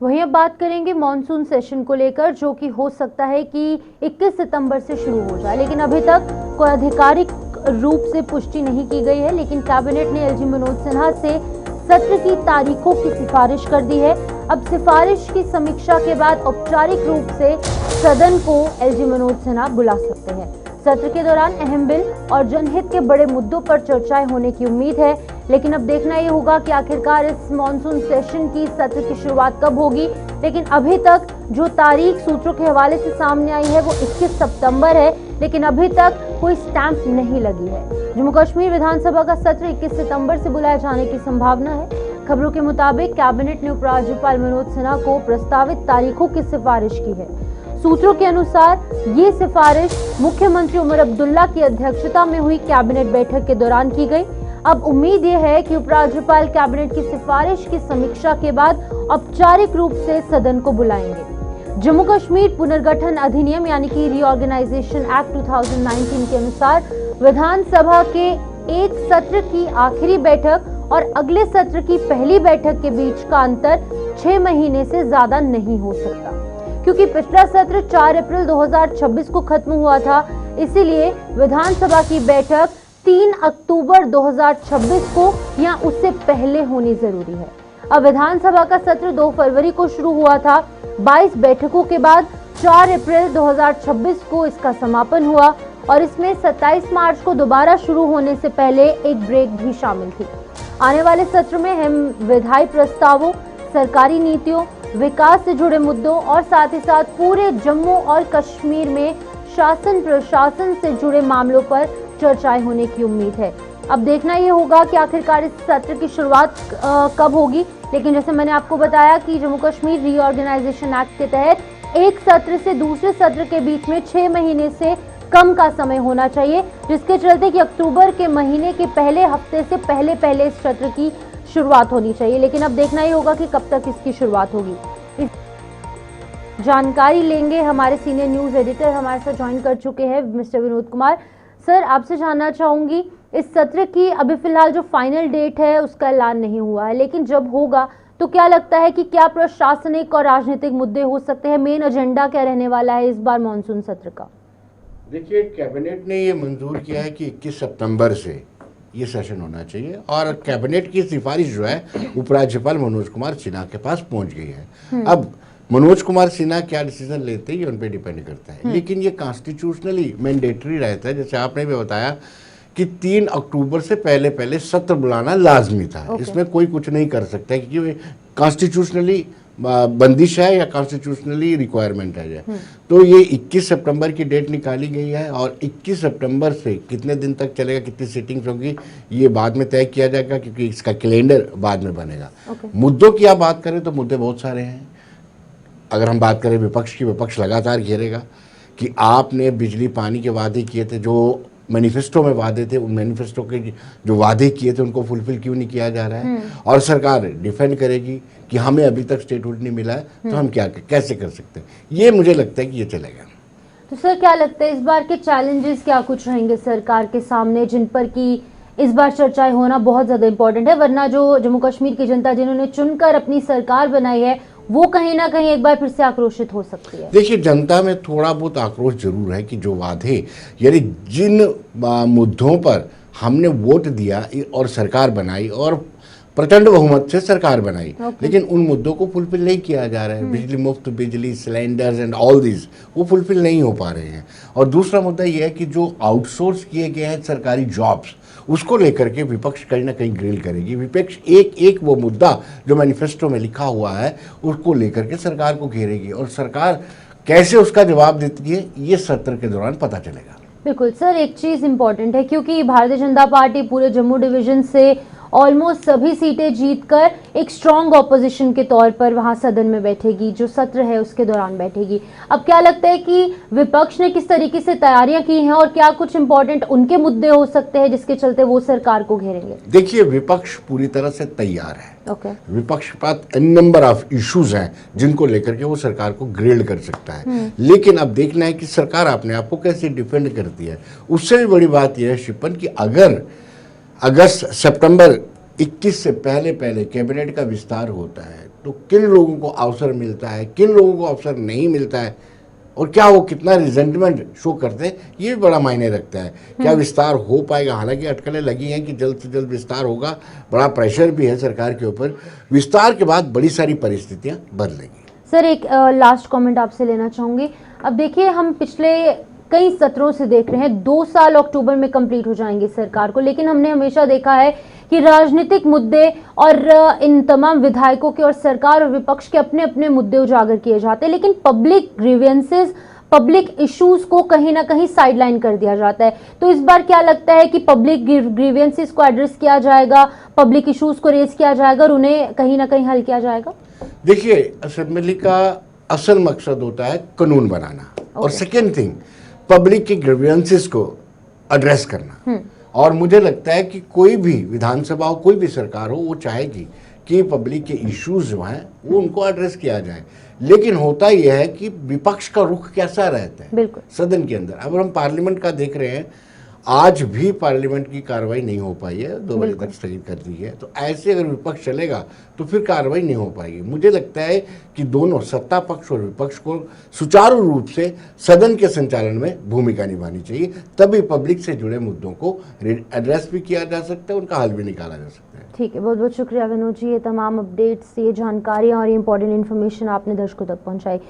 वहीं अब बात करेंगे मॉनसून सेशन को लेकर, जो कि हो सकता है कि 21 सितंबर से शुरू हो जाए, लेकिन अभी तक कोई आधिकारिक रूप से पुष्टि नहीं की गई है। लेकिन कैबिनेट ने एलजी मनोज सिन्हा से सत्र की तारीखों की सिफारिश कर दी है। अब सिफारिश की समीक्षा के बाद औपचारिक रूप से सदन को एलजी मनोज सिन्हा बुला सकते हैं। सत्र के दौरान अहम बिल और जनहित के बड़े मुद्दों पर चर्चाएं होने की उम्मीद है, लेकिन अब देखना ये होगा कि आखिरकार इस मॉनसून सेशन की सत्र की शुरुआत कब होगी। लेकिन अभी तक जो तारीख सूत्रों के हवाले से सामने आई है वो 21 सितंबर है, लेकिन अभी तक कोई स्टैंप नहीं लगी है। जम्मू कश्मीर विधानसभा का सत्र 21 सितंबर से बुलाए जाने की संभावना है। खबरों के मुताबिक कैबिनेट ने उपराज्यपाल मनोज सिन्हा को प्रस्तावित तारीखों की सिफारिश की है। सूत्रों के अनुसार ये सिफारिश मुख्यमंत्री उमर अब्दुल्ला की अध्यक्षता में हुई कैबिनेट बैठक के दौरान की गई। अब उम्मीद ये है कि उपराज्यपाल कैबिनेट की सिफारिश की समीक्षा के बाद औपचारिक रूप से सदन को बुलाएंगे। जम्मू कश्मीर पुनर्गठन अधिनियम यानी कि रीऑर्गेनाइजेशन एक्ट 2019 के अनुसार विधानसभा के एक सत्र की आखिरी बैठक और अगले सत्र की पहली बैठक के बीच का अंतर 6 महीने से ज्यादा नहीं हो सकता, क्योंकि पिछला सत्र 4 अप्रैल 2026 को खत्म हुआ था। इसीलिए विधानसभा की बैठक 3 अक्टूबर 2026 को या उससे पहले होनी जरूरी है। अब विधानसभा का सत्र 2 फरवरी को शुरू हुआ था। 22 बैठकों के बाद 4 अप्रैल 2026 को इसका समापन हुआ और इसमें 27 मार्च को दोबारा शुरू होने से पहले एक ब्रेक भी शामिल थी। आने वाले सत्र में हम विधायी प्रस्तावों, सरकारी नीतियों, विकास से जुड़े मुद्दों और साथ ही साथ पूरे जम्मू और कश्मीर में शासन प्रशासन से जुड़े मामलों पर चर्चाएं होने की उम्मीद है। अब देखना ये होगा कि आखिरकार इस सत्र की शुरुआत कब होगी। लेकिन जैसे मैंने आपको बताया कि जम्मू कश्मीर रीऑर्गेनाइजेशन एक्ट के तहत एक सत्र से दूसरे सत्र के बीच में 6 महीने से कम का समय होना चाहिए, जिसके चलते कि अक्टूबर के महीने के पहले हफ्ते से पहले इस सत्र की शुरुआत होनी चाहिए। लेकिन अब देखना ही होगा कि कब तक इसकी शुरुआत होगी। इस जानकारी लेंगे हमारे सीनियर न्यूज एडिटर हमारे साथ ज्वाइन कर चुके हैं मिस्टर विनोद कुमार। सर, आपसे जानना चाहूंगी, इस सत्र की अभी फिलहाल जो फाइनल डेट है उसका ऐलान नहीं हुआ है, लेकिन जब होगा तो क्या लगता है कि क्या प्रशासनिक और राजनीतिक मुद्दे हो सकते हैं? मेन एजेंडा क्या रहने वाला है इस बार मॉनसून सत्र का? देखिए, कैबिनेट ने ये मंजूर किया है कि 21 सितंबर से ये सेशन होना चाहिए और कैबिनेट की सिफारिश जो है उपराज्यपाल मनोज कुमार सिन्हा के पास पहुंच गई है। अब मनोज कुमार सिन्हा क्या डिसीजन लेते हैं ये उन पे डिपेंड करता है, लेकिन ये कॉन्स्टिट्यूशनली मैंडेटरी रहता है। जैसे आपने भी बताया कि 3 अक्टूबर से पहले सत्र बुलाना लाजमी था। इसमें कोई कुछ नहीं कर सकता क्योंकि कॉन्स्टिट्यूशनली बंदिश है या कॉन्स्टिट्यूशनली रिक्वायरमेंट है। तो ये 21 सितंबर की डेट निकाली गई है और 21 सितंबर से कितने दिन तक चलेगा, कितनी सिटिंग्स होंगी, ये बाद में तय किया जाएगा क्योंकि इसका कैलेंडर बाद में बनेगा। मुद्दों की आप बात करें तो मुद्दे बहुत सारे हैं। अगर हम बात करें विपक्ष की, विपक्ष लगातार घेरेगा कि आपने बिजली पानी के वादे किए थे, जो मैनिफेस्टो में वादे थे, उन मैनिफेस्टो के जो वादे किए थे उनको फुलफिल क्यों नहीं किया जा रहा है। और सरकार डिफेंड करेगी कि हमें अभी तक स्टेटहुड नहीं मिला है, तो हम क्या कैसे कर सकते हैं। ये मुझे लगता है कि ये चलेगा। तो सर, क्या लगता है इस बार के चैलेंजेस क्या कुछ रहेंगे सरकार के सामने, जिन पर कि इस बार चर्चाएं होना बहुत ज्यादा इंपॉर्टेंट है? वरना जो जम्मू कश्मीर की जनता जिन्होंने चुनकर अपनी सरकार बनाई है वो कहीं ना कहीं एक बार फिर से आक्रोशित हो सकती है। देखिए, जनता में थोड़ा बहुत आक्रोश जरूर है कि जो वादे, यानी जिन मुद्दों पर हमने वोट दिया और सरकार बनाई और प्रचंड बहुमत से सरकार बनाई, लेकिन उन मुद्दों को फुलफिल नहीं किया जा रहा है। बिजली मुफ्त, बिजली सिलेंडर्स एंड ऑल दिस, वो फुलफिल नहीं हो पा रहे हैं। और दूसरा मुद्दा ये है कि जो आउटसोर्स किए गए हैं सरकारी जॉब्स, उसको लेकर के विपक्ष कहीं ना कहीं ग्रिल करेगी। विपक्ष एक वो मुद्दा जो मैनिफेस्टो में लिखा हुआ है उसको लेकर के सरकार को घेरेगी और सरकार कैसे उसका जवाब देती है ये सत्र के दौरान पता चलेगा। बिल्कुल सर, एक चीज इंपॉर्टेंट है क्योंकि भारतीय जनता पार्टी पूरे जम्मू डिवीजन से ऑलमोस्ट सभी सीटें जीतकर एक स्ट्रॉन्ग ऑपोजिशन के तौर पर वहां सदन में बैठेगी, जो सत्र है उसके दौरान बैठेगी। अब क्या लगता है कि विपक्ष ने किस तरीके से तैयारियां की हैं और क्या कुछ इंपॉर्टेंट उनके मुद्दे हो सकते हैं जिसके चलते वो सरकार को घेरेंगे? देखिए, विपक्ष पूरी तरह से तैयार है। विपक्ष के पास एन नंबर ऑफ इश्यूज हैं जिनको लेकर के वो सरकार को ग्रिल्ड कर सकता है। लेकिन अब देखना है कि सरकार अपने आप को कैसे डिफेंड करती है। उससे भी बड़ी बात यह है शिपन कि अगर अगस्त सितंबर 21 से पहले कैबिनेट का विस्तार होता है तो किन लोगों को अवसर मिलता है, किन लोगों को अवसर नहीं मिलता है, और क्या वो कितना रिजेंटमेंट शो करते हैं, ये भी बड़ा मायने रखता है। क्या विस्तार हो पाएगा? हालांकि अटकलें लगी हैं कि जल्द से जल्द विस्तार होगा, बड़ा प्रेशर भी है सरकार के ऊपर। विस्तार के बाद बड़ी सारी परिस्थितियां बदलेंगी। सर एक लास्ट कमेंट आपसे लेना चाहूंगी। अब देखिए, हम पिछले कई सत्रों से देख रहे हैं 2 साल अक्टूबर में कंप्लीट हो जाएंगे सरकार को, लेकिन हमने हमेशा देखा है कि राजनीतिक मुद्दे और इन तमाम विधायकों के और सरकार और विपक्ष के अपने अपने मुद्दे उजागर किए जाते हैं, लेकिन पब्लिक ग्रीवेंसेस, पब्लिक इश्यूज को कहीं ना कहीं साइडलाइन कर दिया जाता है। तो इस बार क्या लगता है कि पब्लिक ग्रीवेंसेस को एड्रेस किया जाएगा, पब्लिक इश्यूज को रेज किया जाएगा और उन्हें कहीं ना कहीं हल किया जाएगा? देखिए, असेंबली का असल मकसद होता है कानून बनाना, और सेकेंड थिंग पब्लिक के ग्रीवेंसेस को एड्रेस करना। और मुझे लगता है कि कोई भी विधानसभा हो, कोई भी सरकार हो, वो चाहेगी कि पब्लिक के इश्यूज जो हैं वो उनको एड्रेस किया जाए। लेकिन होता यह है कि विपक्ष का रुख कैसा रहता है बिल्कुल सदन के अंदर। अब हम पार्लियामेंट का देख रहे हैं, आज भी पार्लियामेंट की कार्रवाई नहीं हो पाई है, 2 बजे तक स्थगित कर दी है। तो ऐसे अगर विपक्ष चलेगा तो फिर कार्रवाई नहीं हो पाएगी। मुझे लगता है कि दोनों सत्ता पक्ष और विपक्ष को सुचारू रूप से सदन के संचालन में भूमिका निभानी चाहिए, तभी पब्लिक से जुड़े मुद्दों को एड्रेस भी किया जा सकता है, उनका हल भी निकाला जा सकता है। ठीक है, बहुत बहुत शुक्रिया विनोद जी, ये तमाम अपडेट्स, ये जानकारियाँ और ये इंपॉर्टेंट इन्फॉर्मेशन आपने दर्शकों तक पहुँचाई।